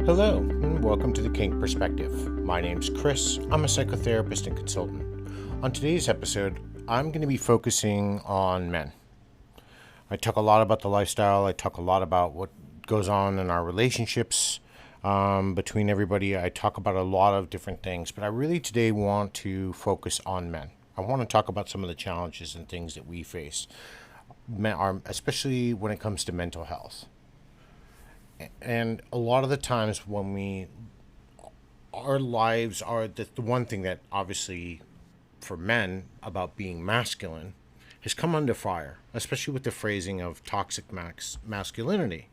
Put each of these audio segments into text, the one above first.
Hello, and welcome to the Kink Perspective. My name's Chris. I'm a psychotherapist and consultant. On today's episode, I'm going to be focusing on men. I talk a lot about the lifestyle. I talk a lot about what goes on in our relationships between everybody. I talk about a lot of different things, but I really today want to focus on men. I want to talk about some of the challenges and things that we face, especially when it comes to mental health. And a lot of the times when our lives are the one thing that obviously for men about being masculine has come under fire, especially with the phrasing of toxic masculinity,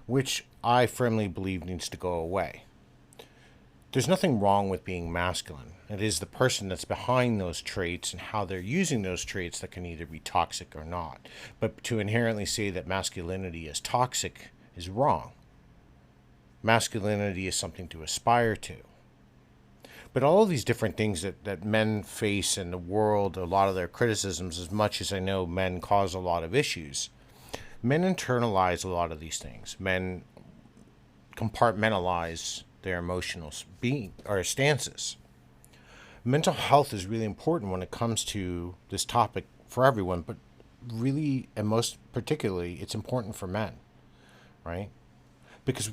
which I firmly believe needs to go away. There's nothing wrong with being masculine. It is the person that's behind those traits and how they're using those traits that can either be toxic or not. But to inherently say that masculinity is toxic is wrong. Masculinity is something to aspire to. But all of these different things that men face in the world, a lot of their criticisms, as much as I know men cause a lot of issues, men internalize a lot of these things. Men compartmentalize their emotional being or stances. Mental health is really important when it comes to this topic for everyone, but really, and most particularly, it's important for men, right? Because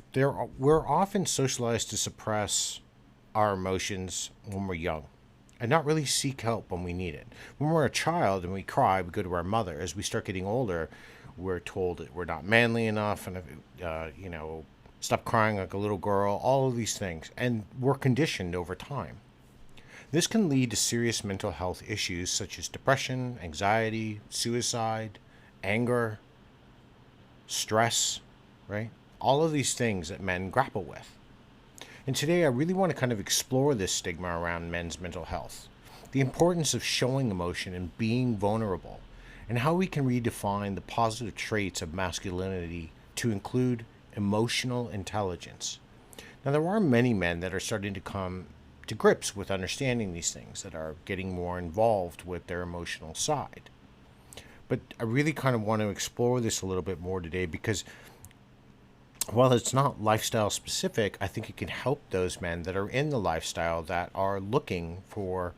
we're often socialized to suppress our emotions when we're young and not really seek help when we need it. When we're a child and we cry, we go to our mother. As we start getting older, we're told that we're not manly enough and, stop crying like a little girl, all of these things. And we're conditioned over time. This can lead to serious mental health issues such as depression, anxiety, suicide, anger, stress, right? All of these things that men grapple with. And today I really want to kind of explore this stigma around men's mental health, the importance of showing emotion and being vulnerable, and how we can redefine the positive traits of masculinity to include emotional intelligence. Now, there are many men that are starting to come to grips with understanding these things, that are getting more involved with their emotional side. But I really kind of want to explore this a little bit more today because while it's not lifestyle specific, I think it can help those men that are in the lifestyle that are looking for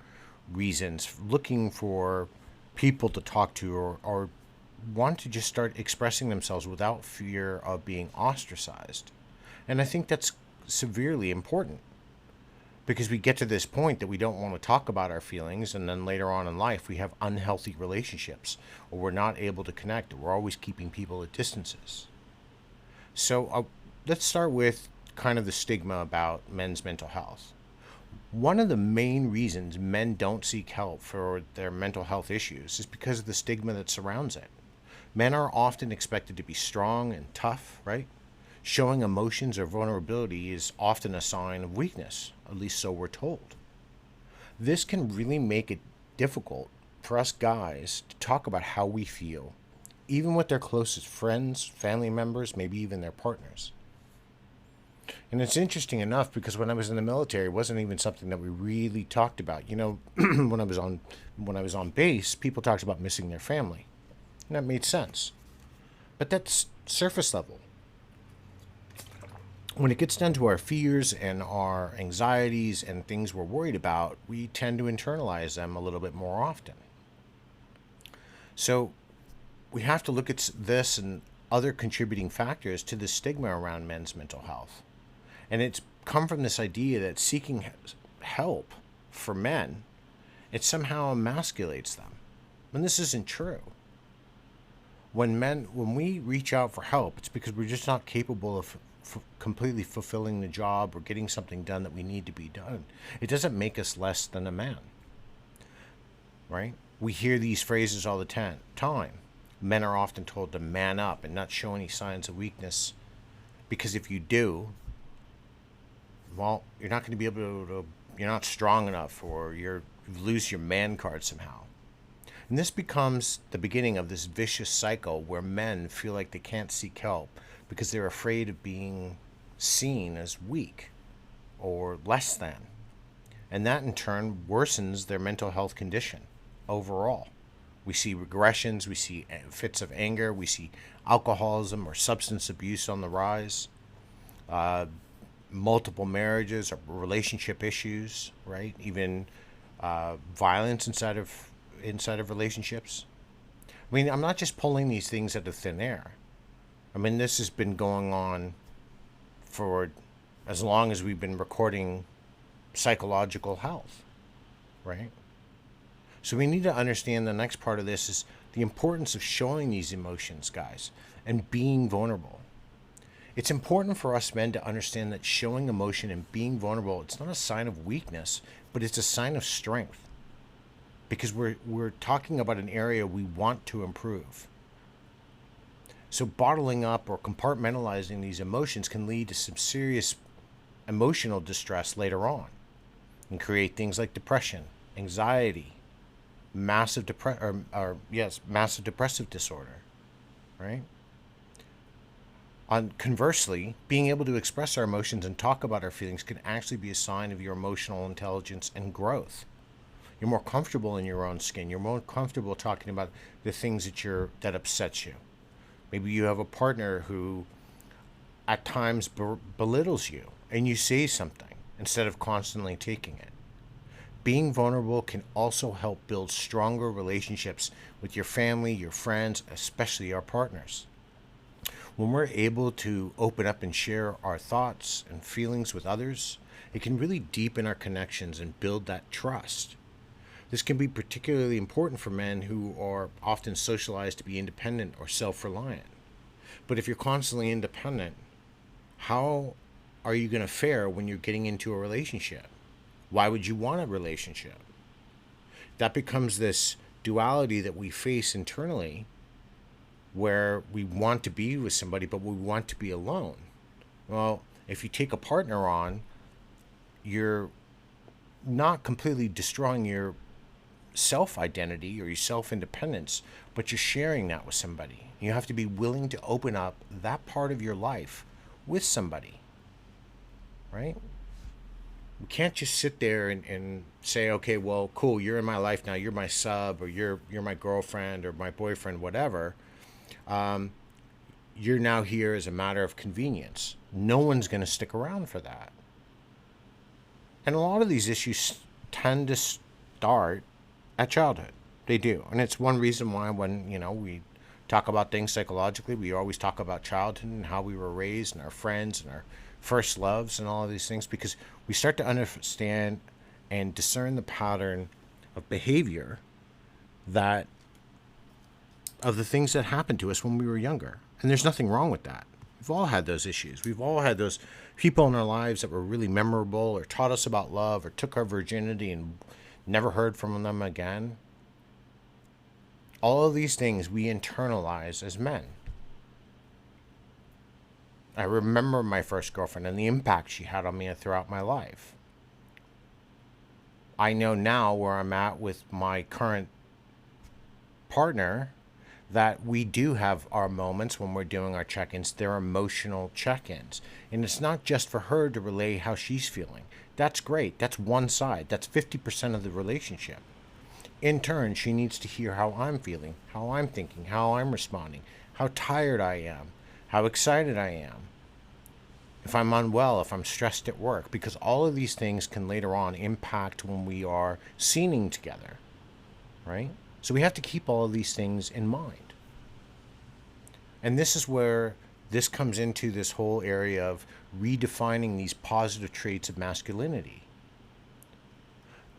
reasons, looking for people to talk to, or want to just start expressing themselves without fear of being ostracized. And I think that's severely important because we get to this point that we don't want to talk about our feelings, and then later on in life we have unhealthy relationships, or we're not able to connect, or we're always keeping people at distances. So let's start with kind of the stigma about men's mental health. One of the main reasons men don't seek help for their mental health issues is because of the stigma that surrounds it. Men are often expected to be strong and tough, right? Showing emotions or vulnerability is often a sign of weakness, at least so we're told. This can really make it difficult for us guys to talk about how we feel, even with their closest friends, family members, maybe even their partners. And it's interesting enough because when I was in the military, it wasn't even something that we really talked about. You know, when I was on base, people talked about missing their family. And that made sense. But that's surface level. When it gets down to our fears and our anxieties and things we're worried about, we tend to internalize them a little bit more often. So we have to look at this and other contributing factors to the stigma around men's mental health. And it's come from this idea that seeking help for men, it somehow emasculates them. And this isn't true. When we reach out for help, it's because we're just not capable of completely fulfilling the job or getting something done that we need to be done. It doesn't make us less than a man, right? We hear these phrases all the time. Men are often told to man up and not show any signs of weakness, because if you do, well, you're not going to be able to, you're not strong enough, or you lose your man card somehow. And this becomes the beginning of this vicious cycle where men feel like they can't seek help because they're afraid of being seen as weak or less than. And that in turn worsens their mental health condition overall. We see regressions, we see fits of anger, we see alcoholism or substance abuse on the rise. multiple marriages or relationship issues, right? Even violence inside of relationships. I mean, I'm not just pulling these things out of thin air. I mean, this has been going on for as long as we've been recording psychological health, right? So we need to understand the next part of this is the importance of showing these emotions, guys, and being vulnerable. It's important for us men to understand that showing emotion and being vulnerable, it's not a sign of weakness, but it's a sign of strength. Because we're talking about an area we want to improve. So bottling up or compartmentalizing these emotions can lead to some serious emotional distress later on and create things like depression, anxiety, massive depressive disorder, right? Conversely, being able to express our emotions and talk about our feelings can actually be a sign of your emotional intelligence and growth. You're more comfortable in your own skin. You're more comfortable talking about the things that upsets you. Maybe you have a partner who at times belittles you and you say something instead of constantly taking it. Being vulnerable can also help build stronger relationships with your family, your friends, especially our partners. When we're able to open up and share our thoughts and feelings with others, it can really deepen our connections and build that trust. This can be particularly important for men who are often socialized to be independent or self-reliant. But if you're constantly independent, how are you going to fare when you're getting into a relationship? Why would you want a relationship? That becomes this duality that we face internally where we want to be with somebody, but we want to be alone. Well, if you take a partner on, you're not completely destroying your self identity or your self independence, but you're sharing that with somebody. You have to be willing to open up that part of your life with somebody, right? We can't just sit there and say, okay, well, cool, you're in my life now, you're my sub, or you're my girlfriend or my boyfriend, whatever. You're now here as a matter of convenience. No one's going to stick around for that. And a lot of these issues tend to start at childhood. They do. And it's one reason why when, we talk about things psychologically, we always talk about childhood and how we were raised and our friends and our first loves and all of these things, because we start to understand and discern the pattern of behavior that of the things that happened to us when we were younger. And there's nothing wrong with that. We've all had those issues. We've all had those people in our lives that were really memorable or taught us about love or took our virginity and never heard from them again. All of these things we internalize as men. I remember my first girlfriend and the impact she had on me throughout my life. I know now where I'm at with my current partner that we do have our moments when we're doing our check-ins. They're emotional check-ins. And it's not just for her to relay how she's feeling. That's great. That's one side. That's 50% of the relationship. In turn, she needs to hear how I'm feeling, how I'm thinking, how I'm responding, how tired I am, how excited I am, if I'm unwell, if I'm stressed at work, because all of these things can later on impact when we are scening together, right? So we have to keep all of these things in mind. And this is where this comes into this whole area of redefining these positive traits of masculinity.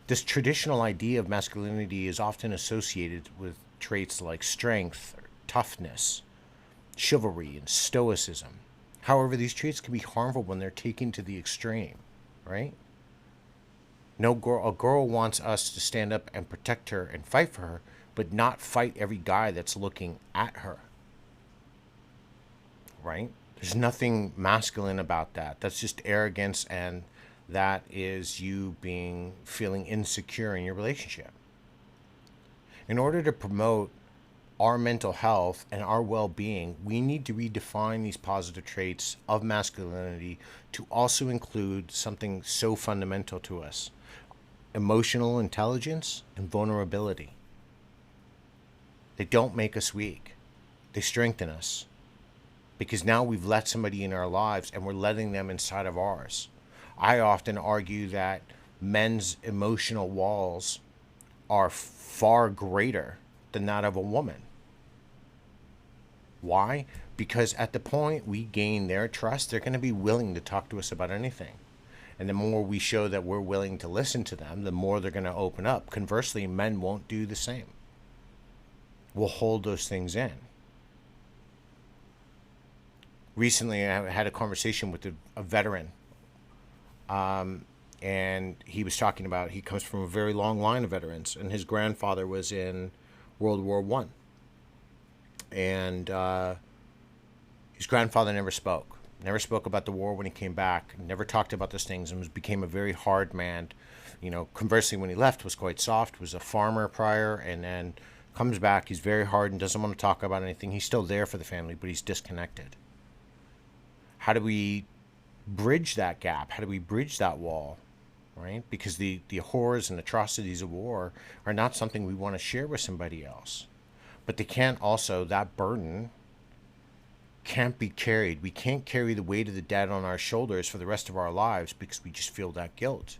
This traditional idea of masculinity is often associated with traits like strength, toughness, chivalry, and stoicism. However, these traits can be harmful when they're taken to the extreme, right? A girl wants us to stand up and protect her and fight for her, but not fight every guy that's looking at her, right? There's nothing masculine about that. That's just arrogance, and that is you feeling insecure in your relationship. In order to promote our mental health and our well-being, we need to redefine these positive traits of masculinity to also include something so fundamental to us: emotional intelligence and vulnerability. They don't make us weak. They strengthen us. because now we've let somebody in our lives and we're letting them inside of ours. I often argue that men's emotional walls are far greater than that of a woman. Why? Because at the point we gain their trust, they're going to be willing to talk to us about anything. And the more we show that we're willing to listen to them, the more they're going to open up. Conversely, men won't do the same. We'll hold those things in. Recently, I had a conversation with a veteran, and he was talking about he comes from a very long line of veterans, and his grandfather was in World War One, and his grandfather never spoke about the war when he came back, never talked about those things, and became a very hard man. Conversely, when he left, was quite soft, was a farmer prior, and then comes back, he's very hard and doesn't want to talk about anything. He's still there for the family, but he's disconnected. How do we bridge that gap? How do we bridge that wall? Right? Because the horrors and atrocities of war are not something we want to share with somebody else. But they can't also, that burden can't be carried. We can't carry the weight of the dead on our shoulders for the rest of our lives because we just feel that guilt.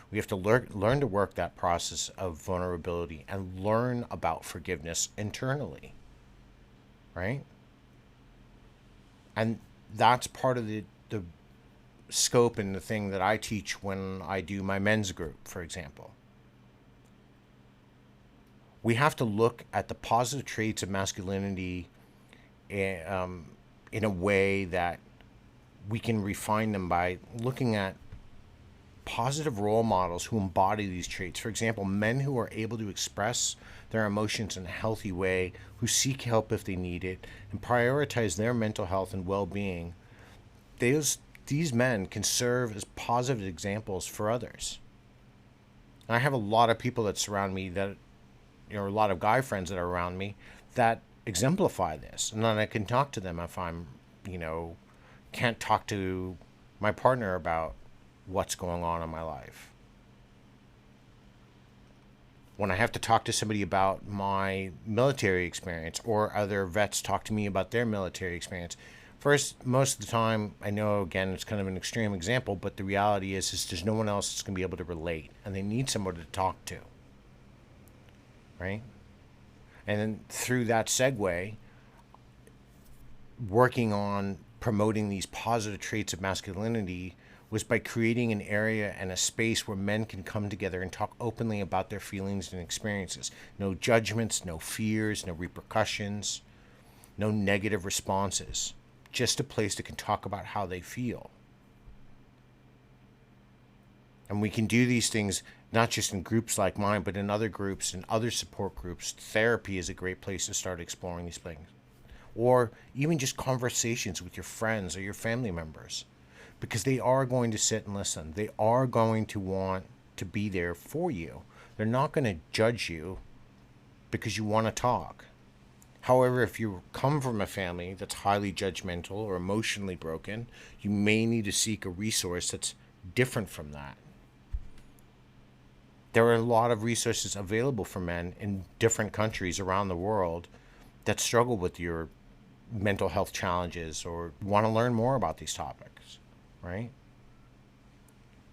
We have to learn to work that process of vulnerability and learn about forgiveness internally. Right? And that's part of the scope and the thing that I teach when I do my men's group, for example. We have to look at the positive traits of masculinity in a way that we can refine them by looking at positive role models who embody these traits. For example, men who are able to express their emotions in a healthy way, who seek help if they need it, and prioritize their mental health and well-being. These men can serve as positive examples for others. And I have a lot of people that surround me that, a lot of guy friends that are around me that exemplify this. And then I can talk to them if I'm, can't talk to my partner about what's going on in my life. When I have to talk to somebody about my military experience, or other vets talk to me about their military experience, first, most of the time, I know, again, it's kind of an extreme example, but the reality is there's no one else that's going to be able to relate, and they need someone to talk to, right? And then through that segue, working on promoting these positive traits of masculinity was by creating an area and a space where men can come together and talk openly about their feelings and experiences. No judgments, no fears, no repercussions, no negative responses. Just a place that can talk about how they feel. And we can do these things not just in groups like mine, but in other groups and other support groups. Therapy is a great place to start exploring these things. Or even just conversations with your friends or your family members. Because they are going to sit and listen. They are going to want to be there for you. They're not going to judge you because you want to talk. However, if you come from a family that's highly judgmental or emotionally broken, you may need to seek a resource that's different from that. There are a lot of resources available for men in different countries around the world that struggle with your mental health challenges or want to learn more about these topics, right?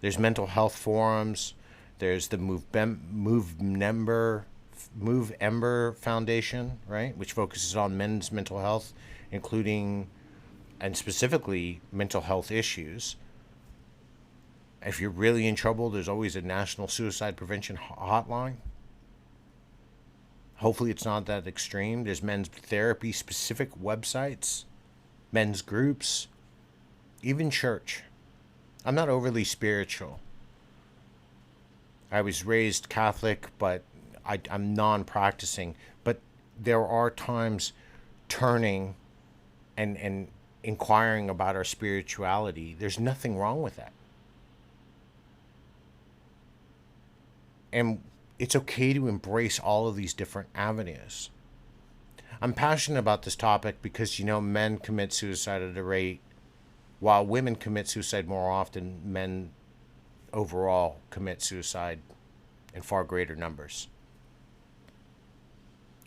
There's mental health forums. There's the Move Ember Foundation, right, which focuses on men's mental health, including and specifically mental health issues. If you're really in trouble, there's always a national suicide prevention hotline. Hopefully it's not that extreme. There's men's therapy specific websites, men's groups, even church. I'm not overly spiritual. I was raised Catholic, but I'm non-practicing. But there are times turning and inquiring about our spirituality. There's nothing wrong with that. And it's okay to embrace all of these different avenues. I'm passionate about this topic because, men commit suicide at a rate, while women commit suicide more often, men overall commit suicide in far greater numbers.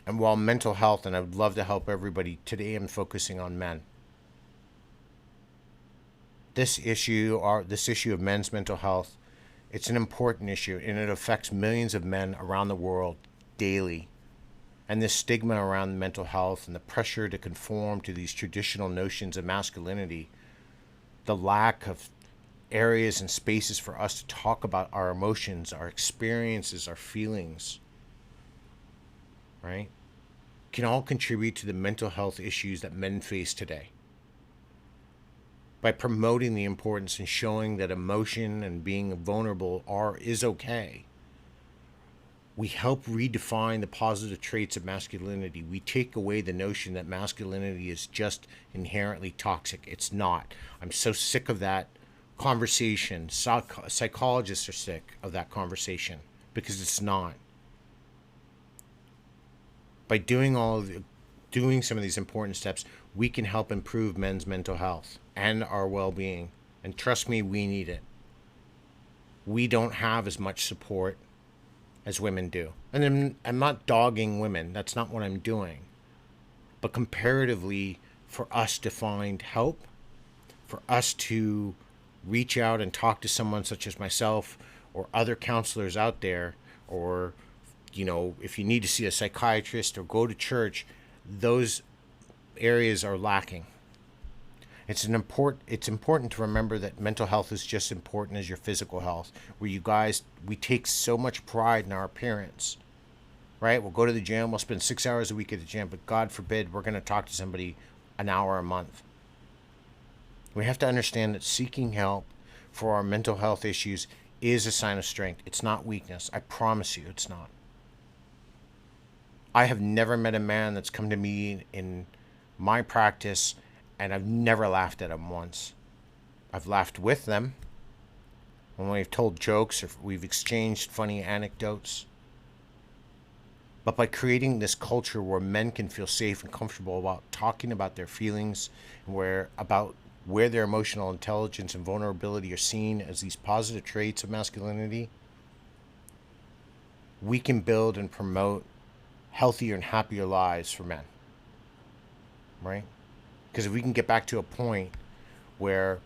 And while mental health, and I would love to help everybody, today I'm focusing on men. this issue of men's mental health, it's an important issue, and it affects millions of men around the world daily. And this stigma around mental health and the pressure to conform to these traditional notions of masculinity, the lack of areas and spaces for us to talk about our emotions, our experiences, our feelings, right, can all contribute to the mental health issues that men face today. By promoting the importance and showing that emotion and being vulnerable is okay, we help redefine the positive traits of masculinity. We take away the notion that masculinity is just inherently toxic. It's not. I'm so sick of that conversation. Psychologists are sick of that conversation because it's not. By doing some of these important steps, we can help improve men's mental health and our well-being. And trust me, we need it. We don't have as much support as women do. And I'm not dogging women. That's not what I'm doing. But comparatively, for us to find help, for us to reach out and talk to someone such as myself or other counselors out there, or, if you need to see a psychiatrist or go to church, those areas are lacking. It's important to remember that mental health is just as important as your physical health. We take so much pride in our appearance, right? We'll go to the gym, we'll spend 6 hours a week at the gym, but God forbid we're going to talk to somebody an hour a month. We have to understand that seeking help for our mental health issues is a sign of strength. It's not weakness. I promise you it's not. I have never met a man that's come to me in my practice and I've never laughed at them once. I've laughed with them when we've told jokes or we've exchanged funny anecdotes. But by creating this culture where men can feel safe and comfortable about talking about their feelings, and where their emotional intelligence and vulnerability are seen as these positive traits of masculinity, we can build and promote healthier and happier lives for men, right? Because if we can get back to a point where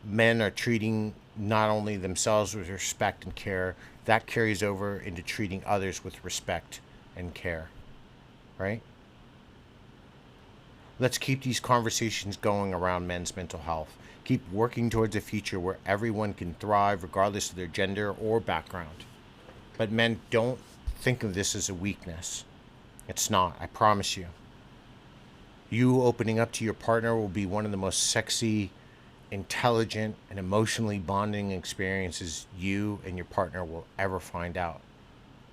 men are treating not only themselves with respect and care, that carries over into treating others with respect and care, right? Let's keep these conversations going around men's mental health. Keep working towards a future where everyone can thrive regardless of their gender or background. But men, don't think of this as a weakness. It's not, I promise you. You opening up to your partner will be one of the most sexy, intelligent, and emotionally bonding experiences you and your partner will ever find out.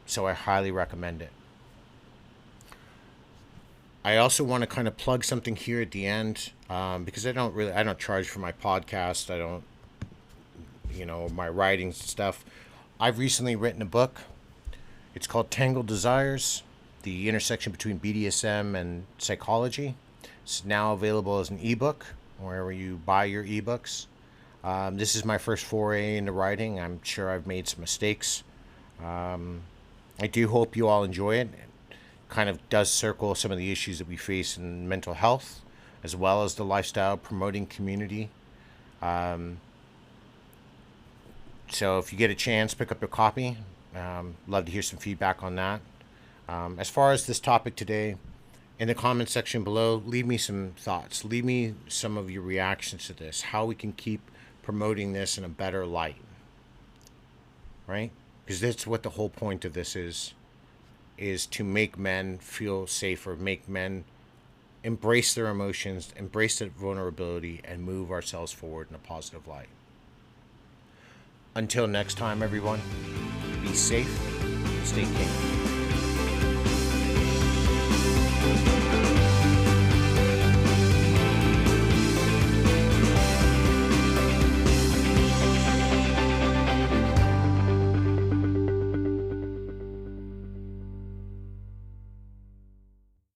So I highly recommend it. I also want to kind of plug something here at the end, because I don't charge for my podcast. I don't, my writing stuff. I've recently written a book. It's called Tangled Desires, the intersection between BDSM and psychology. It's now available as an ebook wherever you buy your ebooks. This is my first foray into writing. I'm sure I've made some mistakes. I do hope you all enjoy it. It kind of does circle some of the issues that we face in mental health, as well as the lifestyle promoting community. So if you get a chance, pick up your copy. Love to hear some feedback on that. As far as this topic today, in the comment section below, leave me some thoughts. Leave me some of your reactions to this, how we can keep promoting this in a better light, right? Because that's what the whole point of this is to make men feel safer, make men embrace their emotions, embrace that vulnerability, and move ourselves forward in a positive light. Until next time, everyone, be safe, stay king.